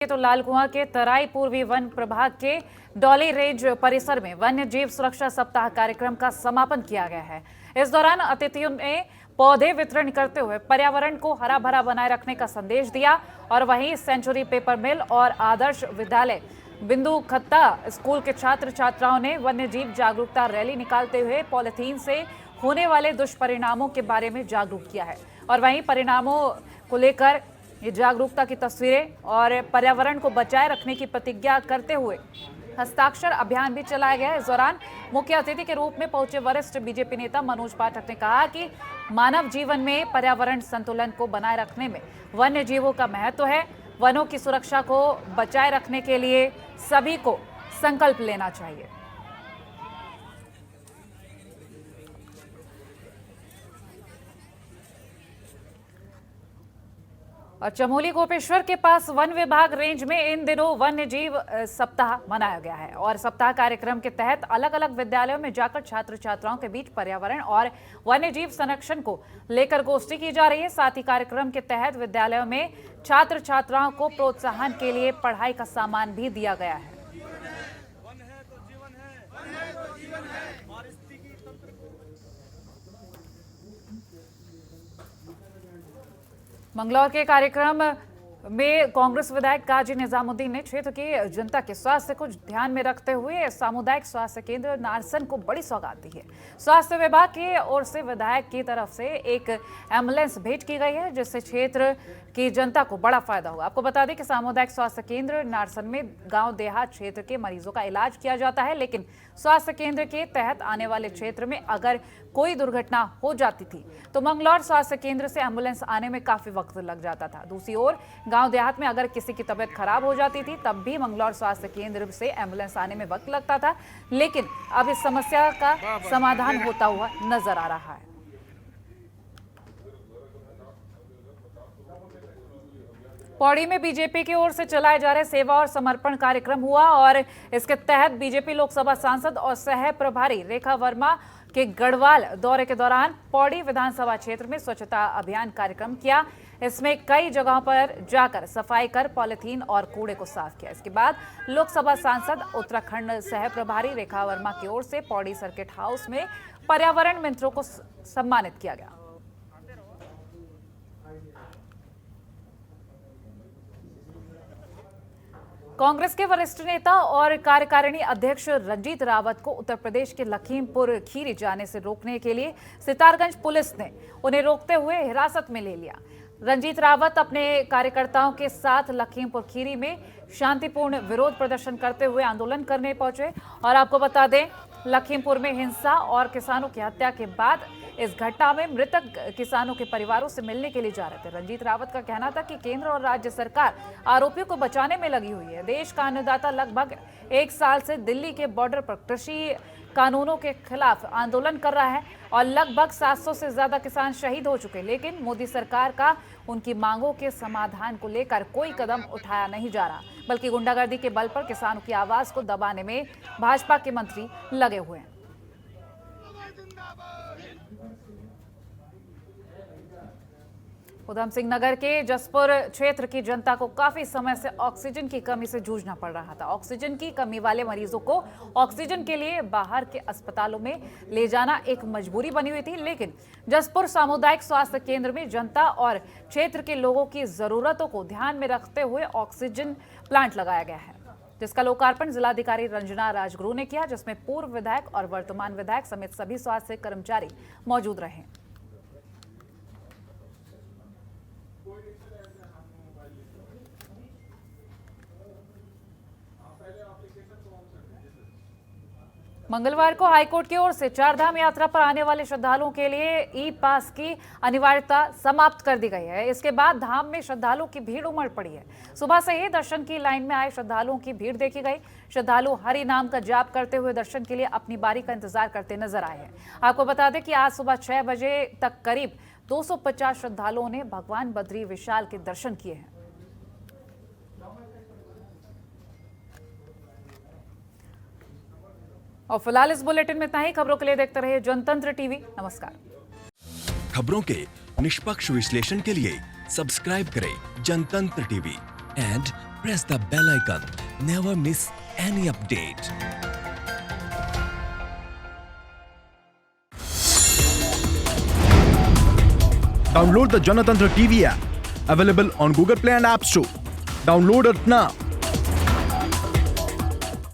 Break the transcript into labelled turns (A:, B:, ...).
A: तो लालकुआं के तराई पूर्वी वन प्रभाग के डॉली रेंज परिसर में वन्य जीव सुरक्षा सप्ताह कार्यक्रम का समापन किया गया है। इस दौरान अतिथियों ने पौधे वितरण करते हुए पर्यावरण को हरा भरा बनाए रखने का संदेश दिया और वहीं सेंचुरी पेपर मिल और आदर्श विद्यालय बिंदु खत्ता स्कूल के छात्र छात्राओं ने वन्य जीव जागरूकता रैली निकालते हुए पॉलिथीन से होने वाले दुष्परिणामों के बारे में जागरूक किया है और वहीं परिणामों को लेकर ये जागरूकता की तस्वीरें और पर्यावरण को बचाए रखने की प्रतिज्ञा करते हुए हस्ताक्षर अभियान भी चलाया गया। इस दौरान मुख्य अतिथि के रूप में पहुंचे वरिष्ठ बीजेपी नेता मनोज पाठक ने कहा कि मानव जीवन में पर्यावरण संतुलन को बनाए रखने में वन्य जीवों का महत्व है। वनों की सुरक्षा को बचाए रखने के लिए सभी को संकल्प लेना चाहिए। और चमोली गोपेश्वर के पास वन विभाग रेंज में इन दिनों वन्य जीव सप्ताह मनाया गया है और सप्ताह कार्यक्रम के तहत अलग अलग विद्यालयों में जाकर छात्र छात्राओं के बीच पर्यावरण और वन्य जीव संरक्षण को लेकर गोष्ठी की जा रही है। साथ ही कार्यक्रम के तहत विद्यालयों में छात्र छात्राओं को प्रोत्साहन के लिए पढ़ाई का सामान भी दिया गया है। मंगलौर के कार्यक्रम में कांग्रेस विधायक काजी निजामुद्दीन ने क्षेत्र की जनता के स्वास्थ्य को ध्यान में रखते हुए सामुदायिक स्वास्थ्य केंद्र नारसन को बड़ी सौगात दी है। स्वास्थ्य विभाग की ओर से विधायक की तरफ से एक एम्बुलेंस भेंट की गई है जिससे क्षेत्र की जनता को बड़ा फायदा होगा। आपको बता दें कि सामुदायिक स्वास्थ्य केंद्र नारसन में गांव देहात क्षेत्र के मरीजों का इलाज किया जाता है, लेकिन स्वास्थ्य केंद्र के तहत आने वाले क्षेत्र में अगर कोई दुर्घटना हो जाती थी तो मंगलौर स्वास्थ्य केंद्र से एम्बुलेंस आने में काफी वक्त लग जाता था। दूसरी ओर गांव देहात में अगर किसी की तबीयत खराब हो जाती थी तब भी मंगलौर स्वास्थ्य केंद्र से एम्बुलेंस आने में वक्त लगता था, लेकिन अब इस समस्या का समाधान होता हुआ नजर आ रहा है। पौड़ी में बीजेपी की ओर से चलाए जा रहे सेवा और समर्पण कार्यक्रम हुआ और इसके तहत बीजेपी लोकसभा सांसद और सह प्रभारी रेखा वर्मा के गढ़वाल दौरे के दौरान पौड़ी विधानसभा क्षेत्र में स्वच्छता अभियान कार्यक्रम किया। इसमें कई जगहों पर जाकर सफाई कर पॉलिथीन और कूड़े को साफ किया। इसके बाद लोकसभा सांसद उत्तराखंड सह प्रभारी रेखा वर्मा की ओर से पौड़ी सर्किट हाउस में पर्यावरण मित्रों को सम्मानित किया गया। कांग्रेस के वरिष्ठ नेता और कार्यकारिणी अध्यक्ष रंजीत रावत को उत्तर प्रदेश के लखीमपुर खीरी जाने से रोकने के लिए सितारगंज पुलिस ने उन्हें रोकते हुए हिरासत में ले लिया। रंजीत रावत अपने कार्यकर्ताओं के साथ लखीमपुर खीरी में शांतिपूर्ण विरोध प्रदर्शन करते हुए आंदोलन करने पहुंचे और आपको बता दें लखीमपुर में हिंसा और किसानों की हत्या के बाद इस घटना में मृतक किसानों के परिवारों से मिलने के लिए जा रहे थे। रंजीत रावत का कहना था कि केंद्र और राज्य सरकार आरोपियों को बचाने में लगी हुई है। देश का अन्नदाता लगभग 1 साल से दिल्ली के बॉर्डर पर कृषि कानूनों के खिलाफ आंदोलन कर रहा है और लगभग 700 से ज्यादा किसान शहीद हो चुके, लेकिन मोदी सरकार का उनकी मांगों के समाधान को लेकर कोई कदम उठाया नहीं जा रहा, बल्कि गुंडागर्दी के बल पर किसानों की आवाज को दबाने में भाजपा के मंत्री लगे हुए हैं। उधम सिंह नगर के जसपुर क्षेत्र की जनता को काफी समय से ऑक्सीजन की कमी से जूझना पड़ रहा था। ऑक्सीजन की कमी वाले मरीजों को ऑक्सीजन के लिए बाहर के अस्पतालों में ले जाना एक मजबूरी बनी हुई थी, लेकिन जसपुर सामुदायिक स्वास्थ्य केंद्र में जनता और क्षेत्र के लोगों की जरूरतों को ध्यान में रखते हुए ऑक्सीजन प्लांट लगाया गया है, जिसका लोकार्पण जिलाधिकारी रंजना राजगुरु ने किया, जिसमें पूर्व विधायक और वर्तमान विधायक समेत सभी स्वास्थ्य कर्मचारी मौजूद रहे। मंगलवार को हाईकोर्ट की ओर से चारधाम यात्रा पर आने वाले श्रद्धालुओं के लिए ई पास की अनिवार्यता समाप्त कर दी गई है। इसके बाद धाम में श्रद्धालुओं की भीड़ उमड़ पड़ी है। सुबह से ही दर्शन की लाइन में आए श्रद्धालुओं की भीड़ देखी गई। श्रद्धालु हरि नाम का जाप करते हुए दर्शन के लिए अपनी बारी का इंतजार करते नजर आए हैं। आपको बता दें कि आज सुबह 6 बजे तक करीब 250 श्रद्धालुओं ने भगवान बद्री विशाल के दर्शन किए हैं। और फिलहाल इस बुलेटिन में इतना ही। खबरों के लिए देखते रहिए जनतंत्र टीवी। नमस्कार।
B: खबरों के निष्पक्ष विश्लेषण के लिए सब्सक्राइब करें जनतंत्र TV and press the bell icon. Never miss any update.
C: Download the Janatantra TV app, available on Google Play and App Store. Download it now.